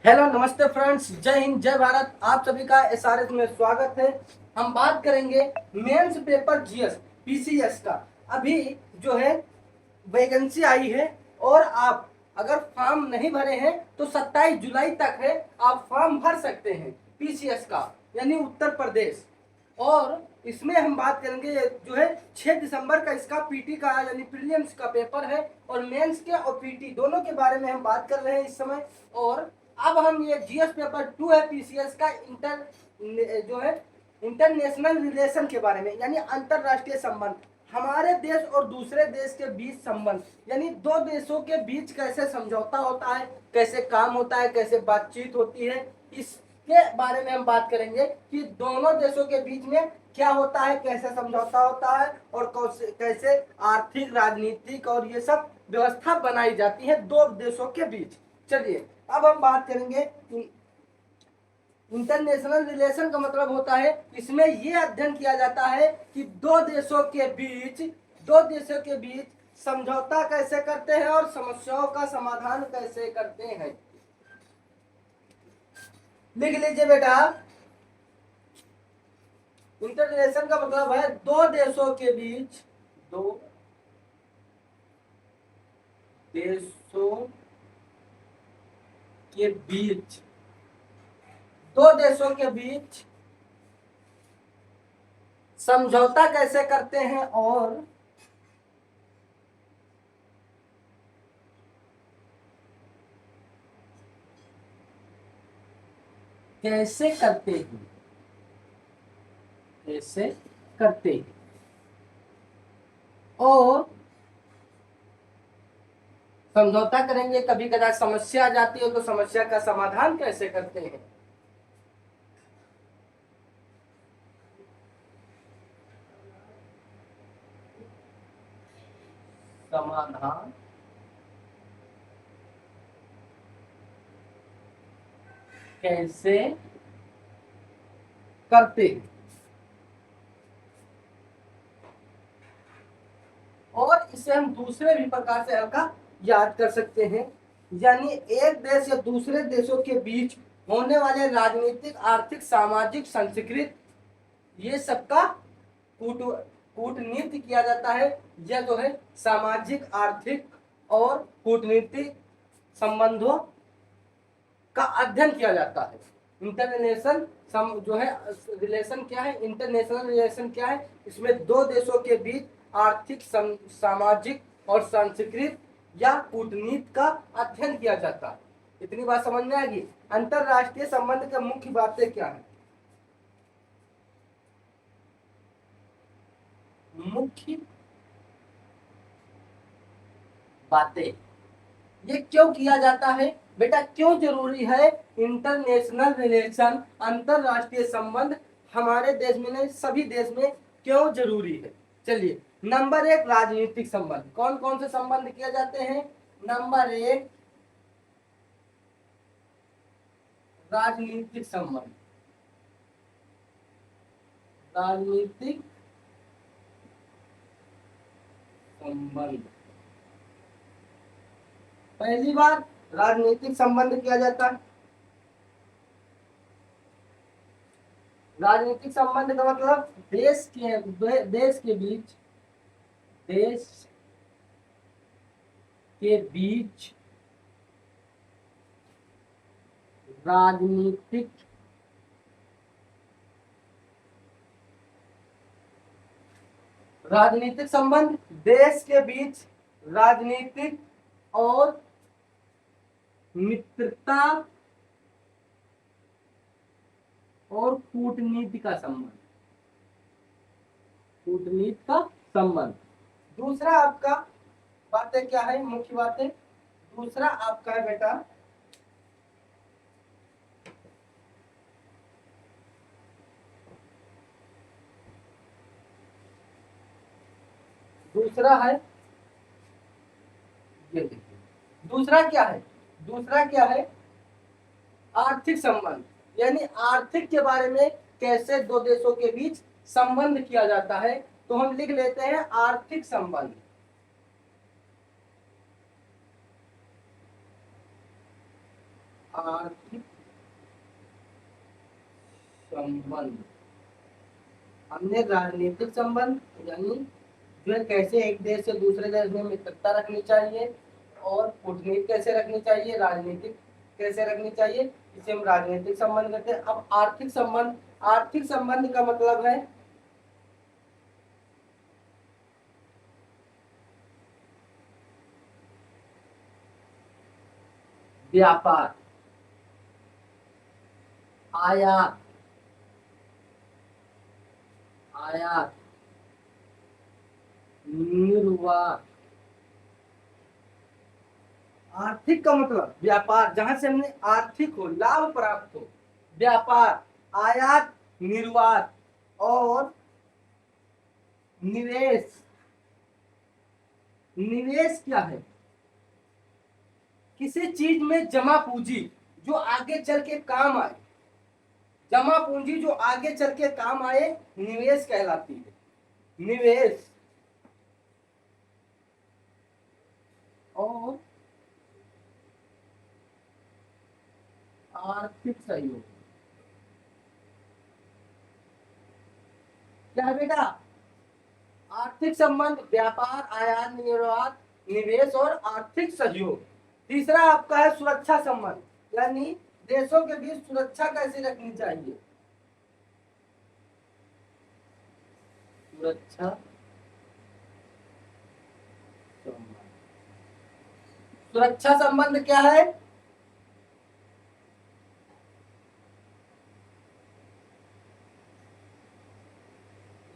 Hello नमस्ते friends, जय हिंद जय भारत। आप सभी का एसआरएस में स्वागत है। हम बात करेंगे मेंस पेपर जीएस पीसीएस का। अभी जो है वैकेंसी आई है और आप अगर फॉर्म नहीं भरे हैं तो 27 जुलाई तक है, आप फॉर्म भर सकते हैं पीसीएस का, यानी उत्तर प्रदेश। और इसमें हम बात करेंगे जो है 6 दिसंबर का इसका पीटी का यानी प्रीलिम्स का पेपर है और मेंस के और पीटी दोनों के बारे में हम बात कर रहे हैं इस समय। और अब हम ये जीएस पेपर 2 है पीसीएस का जो है इंटरनेशनल रिलेशन के बारे में, यानी अंतरराष्ट्रीय संबंध, हमारे देश और दूसरे देश के बीच संबंध, यानी दो देशों के बीच कैसे समझौता होता है, कैसे काम होता है, कैसे बातचीत होती है, इसके बारे में हम बात करेंगे कि दोनों देशों के बीच में क्या होता है, कैसे समझौता होता है और कैसे आर्थिक राजनीतिक और ये सब व्यवस्था बनाई जाती है दो देशों के बीच। चलिए अब हम बात करेंगे। इंटरनेशनल रिलेशन का मतलब होता है, इसमें यह अध्ययन किया जाता है कि दो देशों के बीच समझौता कैसे करते हैं और समस्याओं का समाधान कैसे करते हैं। लिख लीजिए बेटा, इंटरनेशनल का मतलब है दो देशों के बीच, दो देशों के बीच, दो देशों के बीच समझौता कैसे करते हैं और कैसे करते हैं, कैसे करते हैं और समझौता करेंगे। कभी कभी समस्या आ जाती है तो समस्या का समाधान कैसे करते हैं। समाधान कैसे करते हैं और इसे हम दूसरे भी प्रकार से हल्का याद कर सकते हैं, यानी एक देश या दूसरे देशों के बीच होने वाले राजनीतिक, आर्थिक, सामाजिक, सांस्कृतिक ये सबका कूटनीति किया जाता है। यह जो है सामाजिक, आर्थिक और कूटनीतिक संबंधों का अध्ययन किया जाता है। इंटरनेशनल जो है रिलेशन क्या है, इंटरनेशनल रिलेशन क्या है, इसमें दो देशों के बीच आर्थिक, सामाजिक और सांस्कृतिक या कूटनीति का अध्ययन किया जाता है। इतनी बात समझ में आएगी। अंतरराष्ट्रीय संबंध के मुख्य बातें क्या है, मुख्य बातें, ये क्यों किया जाता है बेटा, क्यों जरूरी है इंटरनेशनल रिलेशन, अंतरराष्ट्रीय संबंध हमारे देश में नहीं सभी देश में क्यों जरूरी है। चलिए, नंबर एक, राजनीतिक संबंध। कौन कौन से संबंध किए जाते हैं। नंबर एक, राजनीतिक संबंध, राजनीतिक संबंध। पहली बार राजनीतिक संबंध किया जाता है। राजनीतिक संबंध का मतलब देश के बीच, देश के बीच राजनीतिक राजनीतिक संबंध, देश के बीच राजनीतिक और मित्रता और कूटनीति का संबंध, कूटनीति का संबंध। दूसरा आपका बातें क्या है, मुख्य बातें। दूसरा आपका है बेटा दूसरा है, ये देखिए दूसरा क्या है, दूसरा क्या है, आर्थिक संबंध, यानी आर्थिक के बारे में कैसे दो देशों के बीच संबंध किया जाता है। तो हम लिख लेते हैं आर्थिक संबंध। आर्थिक संबंध। हमने राजनीतिक संबंध यानी जो है कैसे एक देश से दूसरे देश में मित्रता रखनी चाहिए, और कूटनीति कैसे रखनी चाहिए, राजनीतिक कैसे रखनी चाहिए, इसे हम राजनीतिक संबंध कहते हैं। अब आर्थिक संबंध, आर्थिक संबंध का मतलब है व्यापार, आयात, आयात, निर्यात। आर्थिक का मतलब व्यापार, जहां से हमने आर्थिक हो, लाभ प्राप्त हो, व्यापार, आयात, निर्यात और निवेश। निवेश क्या है? किसी चीज में जमा पूंजी जो आगे चल के काम आए, जमा पूंजी जो आगे चल के काम आए, निवेश कहलाती है। निवेश और आर्थिक सहयोग क्या है बेटा? आर्थिक संबंध, व्यापार, आयात, निर्यात, निवेश और आर्थिक सहयोग। तीसरा आपका है सुरक्षा संबंध, यानी देशों के बीच सुरक्षा कैसे रखनी चाहिए। सुरक्षा संबंध, सुरक्षा संबंध क्या है?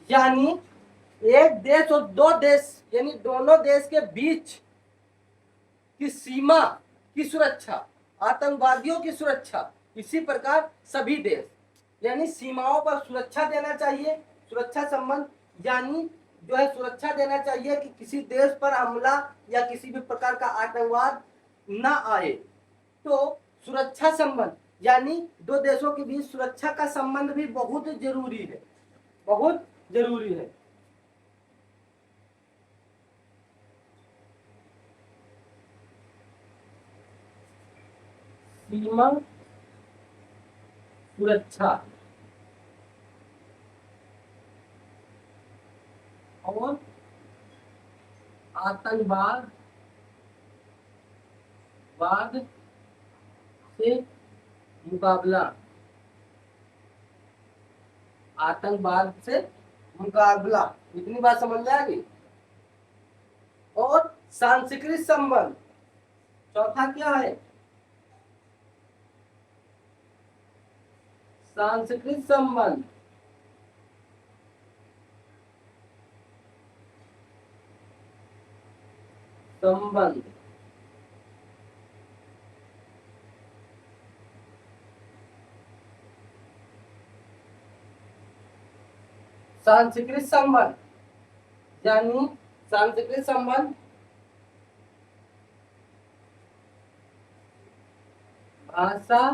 यानी एक देश और दो देश यानी दोनों देश के बीच की सीमा की सुरक्षा, आतंकवादियों की सुरक्षा, इसी प्रकार सभी देश यानी सीमाओं पर सुरक्षा देना चाहिए। सुरक्षा संबंध यानी जो है सुरक्षा देना चाहिए कि किसी देश पर हमला या किसी भी प्रकार का आतंकवाद ना आए। तो सुरक्षा संबंध यानी दो देशों के बीच सुरक्षा का संबंध भी बहुत जरूरी है, बहुत जरूरी है। सीमा सुरक्षा और आतंकवाद से मुकाबला, आतंकवाद से मुकाबला, इतनी बात समझ में आ गई। और सांस्कृतिक संबंध चौथा क्या है? सांस्कृतिक संबंध संबंध सांस्कृतिक संबंध यानी सांस्कृतिक संबंध भाषा,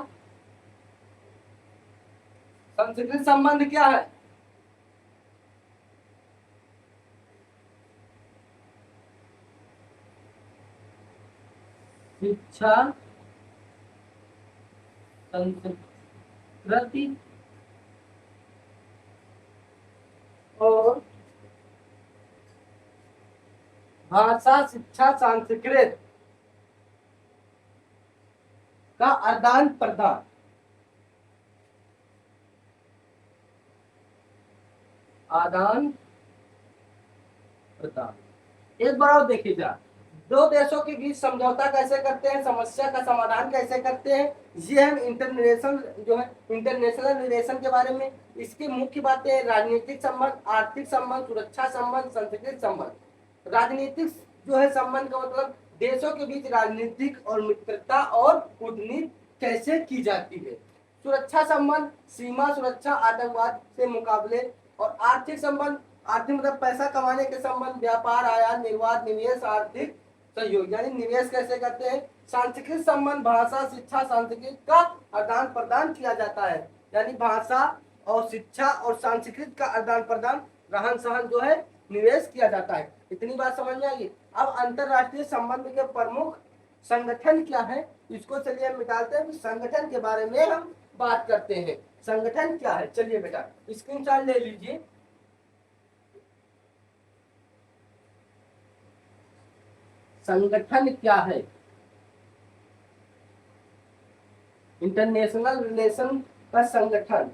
सांस्कृतिक संबंध क्या है? शिक्षा, संस्कृति और भाषा, शिक्षा, संस्कृत का आदान प्रदान, आदान प्रदान। एक बार और देखिए जा, दो देशों के बीच समझौता कैसे करते हैं, समस्या का समाधान कैसे करते हैं, ये हम इंटरनेशनल जो है इंटरनेशनल रिलेशन के बारे में। इसकी मुख्य बातें राजनीतिक संबंध, आर्थिक संबंध, सुरक्षा संबंध, सांस्कृतिक संबंध। राजनीतिक जो है संबंध का मतलब देशों के बीच राजनीतिक और मित्रता और कूटनीति कैसे की जाती है। सुरक्षा संबंध सीमा सुरक्षा, आतंकवाद से मुकाबले। और आर्थिक संबंध, आर्थिक मतलब पैसा कमाने के संबंध, व्यापार, आयात, निर्यात, निवेश, आर्थिक सहयोग यानी निवेश कैसे करते हैं। सांस्कृतिक संबंध भाषा, शिक्षा, संस्कृति का आदान प्रदान किया जाता है, यानी भाषा और शिक्षा और संस्कृति का आदान प्रदान, रहन सहन जो है निवेश किया जाता है। इतनी बात समझ में आएगी। अब अंतरराष्ट्रीय संबंध के प्रमुख संगठन क्या है? इसको चलिए हम निकालते हैं, संगठन के बारे में हम बात करते हैं। संगठन क्या है, चलिए बेटा स्क्रीनशॉट ले लीजिए। संगठन क्या है? इंटरनेशनल रिलेशन का संगठन,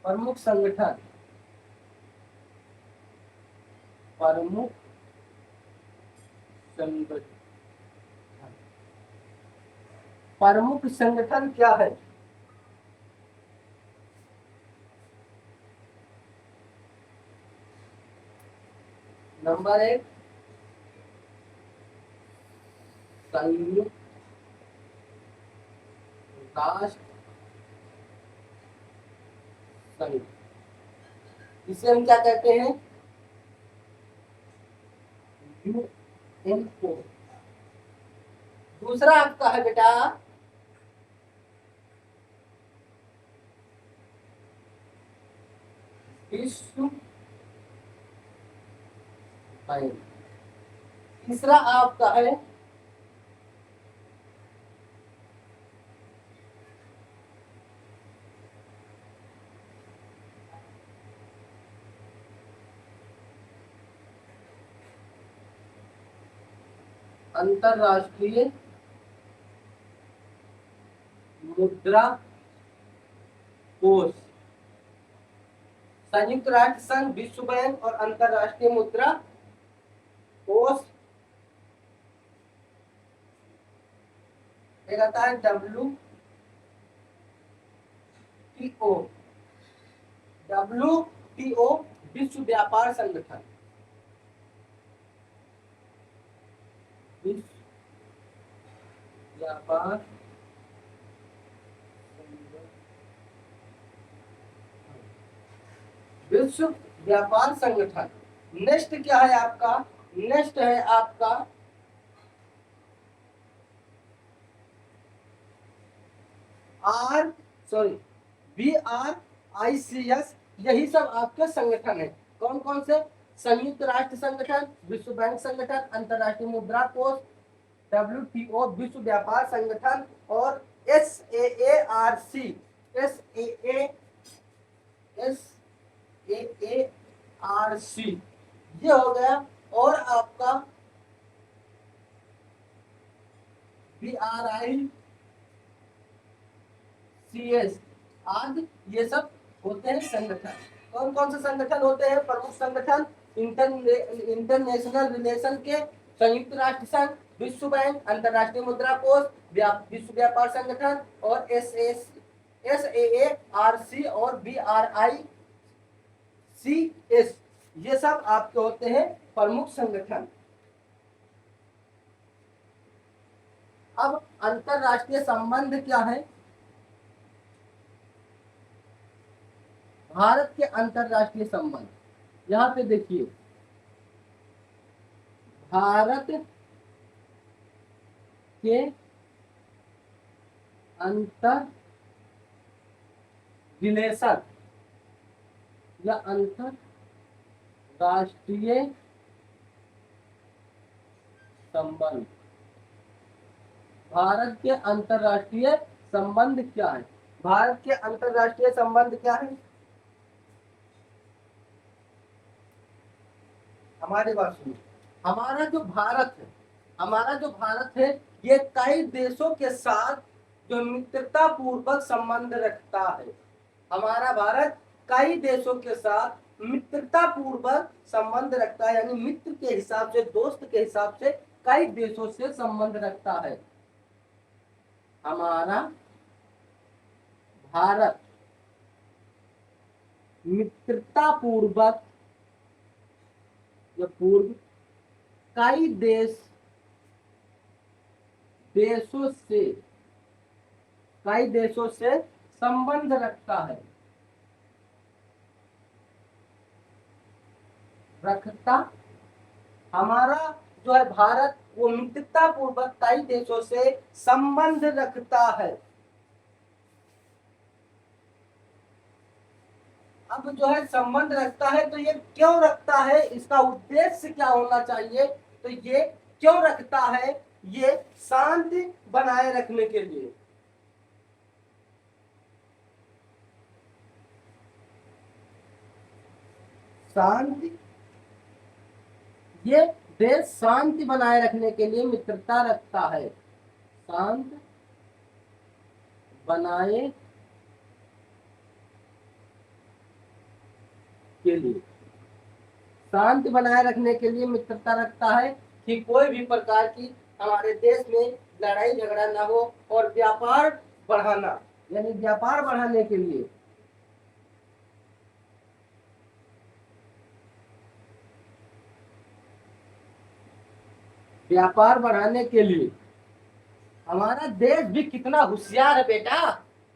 प्रमुख संगठन, प्रमुख संगठन, प्रमुख संगठन क्या है? नंबर 1 संयुक्त राष्ट्र संघ, इसे हम क्या कहते हैं? यूएनओ। दूसरा आपका है बेटा विश्व बैंक। तीसरा आपका है अंतरराष्ट्रीय मुद्रा कोष। संयुक्त राष्ट्र संघ, विश्व बैंक और अंतरराष्ट्रीय मुद्रा कोष, एक आता है WTO। WTO विश्व व्यापार संगठन, विश्व व्यापार विश्व व्यापार संगठन। नेक्स्ट क्या है आपका? नेक्स्ट है आपका BRICS। यही सब आपके संगठन है। कौन कौन से? संयुक्त राष्ट्र संगठन, विश्व बैंक संगठन, अंतरराष्ट्रीय मुद्रा कोष, WTO विश्व व्यापार संगठन और SAARC। ये हो गया। और आपका BRICS आदि, ये सब होते हैं संगठन। कौन कौन से संगठन होते हैं? प्रमुख संगठन इंटरनेशनल रिलेशन के संयुक्त राष्ट्र संघ, विश्व बैंक, अंतरराष्ट्रीय मुद्रा कोष, विश्व व्यापार संगठन और SAARC और BRICS। ये सब आपके होते हैं प्रमुख संगठन। अब अंतरराष्ट्रीय संबंध क्या है? भारत के अंतरराष्ट्रीय संबंध, यहाँ पे देखिए, भारत के अंतर रिलेशन या अंतरराष्ट्रीय संबंध। भारत के अंतरराष्ट्रीय संबंध क्या है? भारत के अंतरराष्ट्रीय संबंध क्या है? हमारी बात सुनिए। हमारा जो भारत है ये कई देशों के साथ जो मित्रता पूर्वक संबंध रखता है। हमारा भारत कई देशों के साथ मित्रता पूर्वक संबंध रखता है, यानी मित्र के हिसाब से, दोस्त के हिसाब से कई देशों से संबंध रखता है। हमारा भारत मित्रता पूर्वक कई देशों से संबंध रखता है, हमारा जो है भारत वो मित्रता पूर्वक कई देशों से संबंध रखता है। अब जो है संबंध रखता है तो ये क्यों रखता है, इसका उद्देश्य क्या होना चाहिए? तो ये क्यों रखता है? ये शांति बनाए रखने के लिए। शांति, ये देश शांति बनाए रखने के लिए मित्रता रखता है। शांत बनाए के लिए, शांति बनाए रखने के लिए मित्रता रखता है कि कोई भी प्रकार की हमारे देश में लड़ाई झगड़ा ना हो, और व्यापार बढ़ाना, यानी व्यापार बढ़ाने के लिए, व्यापार बढ़ाने के लिए। हमारा देश भी कितना होशियार है बेटा,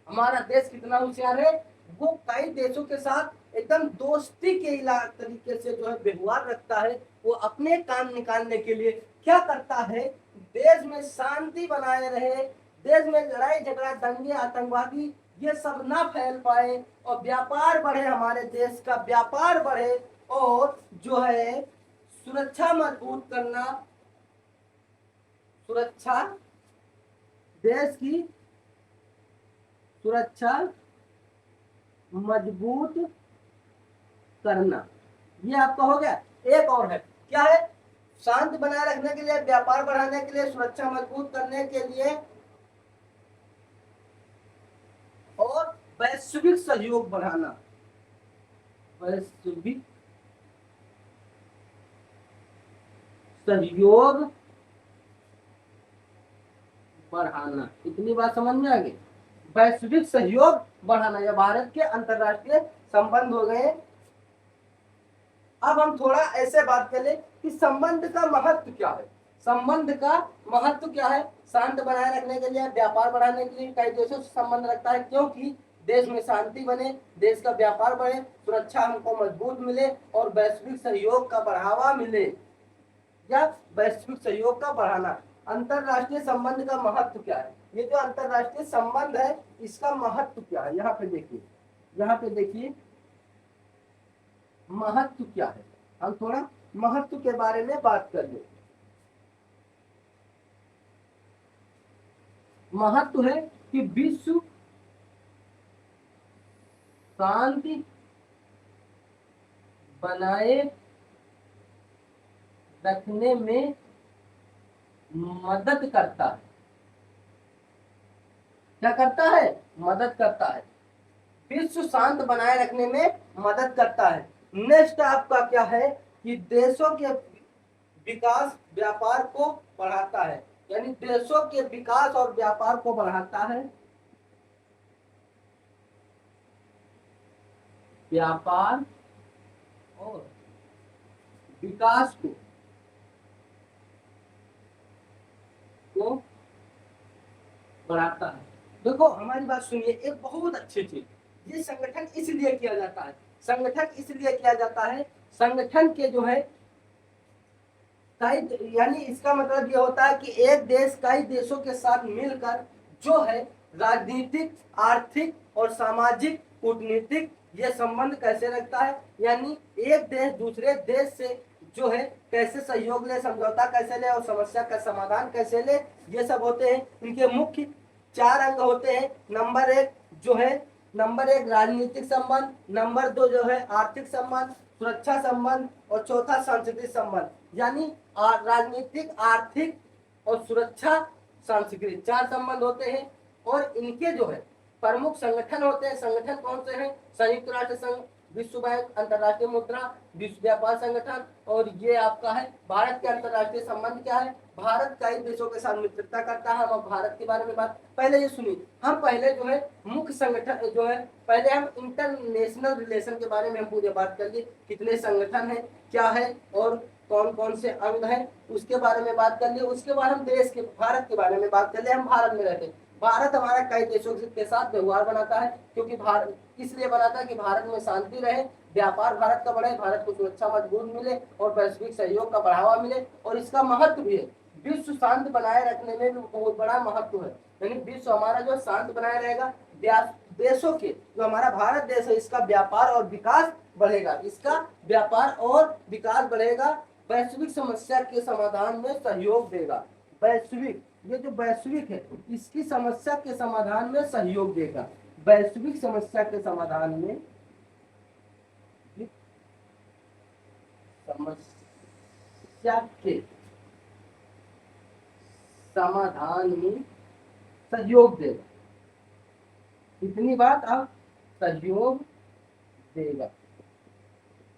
हमारा देश कितना होशियार है। वो कई देशों के साथ एकदम दोस्ती के तरीके से जो है व्यवहार रखता है। वो अपने काम निकालने के लिए क्या करता है, देश में शांति बनाए रहे, देश में लड़ाई झगड़ा दंगे आतंकवादी ये सब ना फैल पाए, और व्यापार बढ़े, हमारे देश का व्यापार बढ़े, और जो है सुरक्षा मजबूत करना, सुरक्षा, देश की सुरक्षा मजबूत करना, ये आपका हो गया। एक और है, क्या है? शांति बनाए रखने के लिए, व्यापार बढ़ाने के लिए, सुरक्षा मजबूत करने के लिए, और वैश्विक सहयोग बढ़ाना। वैश्विक सहयोग बढ़ाना, इतनी बात समझ में आ गई। वैश्विक सहयोग बढ़ाना, या भारत के अंतरराष्ट्रीय संबंध हो गए। अब हम थोड़ा ऐसे बात कर ले कि संबंध का महत्व क्या है। संबंध का महत्व क्या है? शांत बनाए रखने के लिए, व्यापार बढ़ाने के लिए कई देशों से संबंध रखता है, क्योंकि देश में शांति बने, देश का व्यापार बढ़े, सुरक्षा हमको मजबूत मिले, और वैश्विक सहयोग का बढ़ावा मिले, या वैश्विक सहयोग का बढ़ाना। अंतरराष्ट्रीय संबंध का महत्व क्या है? ये जो अंतरराष्ट्रीय संबंध है इसका महत्व क्या है? यहाँ पे देखिए, यहाँ पे देखिए महत्व क्या है। हम थोड़ा महत्व के बारे में बात कर ले। महत्व है कि विश्व शांति बनाए रखने में मदद करता है। क्या करता है? मदद करता है। विश्व शांत बनाए रखने में मदद करता है। नेक्स्ट आपका क्या है कि देशों के विकास व्यापार को बढ़ाता है, यानी देशों के विकास और व्यापार को बढ़ाता है। व्यापार और विकास को बढ़ाता है। देखो हमारी बात सुनिए, एक बहुत अच्छी चीज, ये संगठन इसलिए किया जाता है, संगठन इसलिए किया जाता है, संगठन के जो है कई, यानी इसका मतलब ये होता है कि एक देश कई देशों के साथ मिलकर जो है राजनीतिक, आर्थिक और सामाजिक, कूटनीतिक ये संबंध कैसे रखता है, यानी एक देश दूसरे देश से जो है कैसे सहयोग ले, समझौता कैसे ले, और समस्या का समाधान कैसे ले, ये सब होते हैं। इनके मुख्य 4 अंग होते हैं। नंबर 1 जो है, नंबर 1 राजनीतिक संबंध, नंबर 2 जो है आर्थिक संबंध, सुरक्षा संबंध, और चौथा सांस्कृतिक संबंध। यानी राजनीतिक, आर्थिक और सुरक्षा, सांस्कृतिक 4 संबंध होते हैं। और इनके जो है प्रमुख संगठन होते हैं। संगठन कौन से हैं? संयुक्त राष्ट्र संघ, विश्व बैंक, अंतर्राष्ट्रीय मुद्रा, विश्व व्यापार संगठन, और ये आपका है भारत के अंतर्राष्ट्रीय संबंध क्या है? भारत कई देशों के साथ मित्रता करता है। हम भारत के बारे में बात, पहले ये सुनिए, हम पहले जो है मुख्य संगठन जो है, पहले हम इंटरनेशनल रिलेशन के बारे में हम पूरी बात कर ली, कितने संगठन है, क्या है, और कौन कौन से अंग हैं, उसके बारे में बात कर ली। उसके बाद हम देश के, भारत के बारे में बात कर ले। हम भारत में रहते हैं, भारत हमारा कई देशों के साथ व्यवहार बनाता है, क्योंकि भारत इसलिए बनाता है कि भारत में शांति रहे, व्यापार भारत का बढ़े, भारत को सुरक्षा मजबूत मिले, और वैश्विक सहयोग का बढ़ावा मिले। और इसका महत्व भी है, विश्व शांत बनाए रखने में भी बहुत बड़ा महत्व है। यानी विश्व हमारा जो शांत बनाए रहेगा, देशों के जो हमारा भारत देश है इसका व्यापार और विकास बढ़ेगा, इसका व्यापार और विकास बढ़ेगा, वैश्विक समस्या के समाधान में सहयोग देगा। वैश्विक, ये जो वैश्विक है इसकी समस्या के समाधान में सहयोग देगा। वैश्विक समस्या के समाधान में, समस्या के समाधान में सहयोग देगा। इतनी बात अब सहयोग देगा,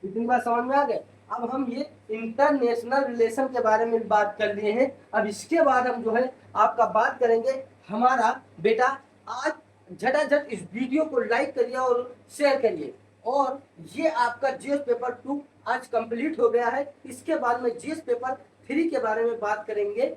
इतनी बात समझ में आ गया। अब हम ये इंटरनेशनल रिलेशन के बारे में बात कर लिए हैं। अब इसके बाद हम जो है आपका बात करेंगे हमारा बेटा, आज झटाझट इस वीडियो को लाइक करिए और शेयर करिए। और ये आपका जीएस पेपर 2 आज कंप्लीट हो गया है। इसके बाद में जीएस पेपर 3 के बारे में बात करेंगे।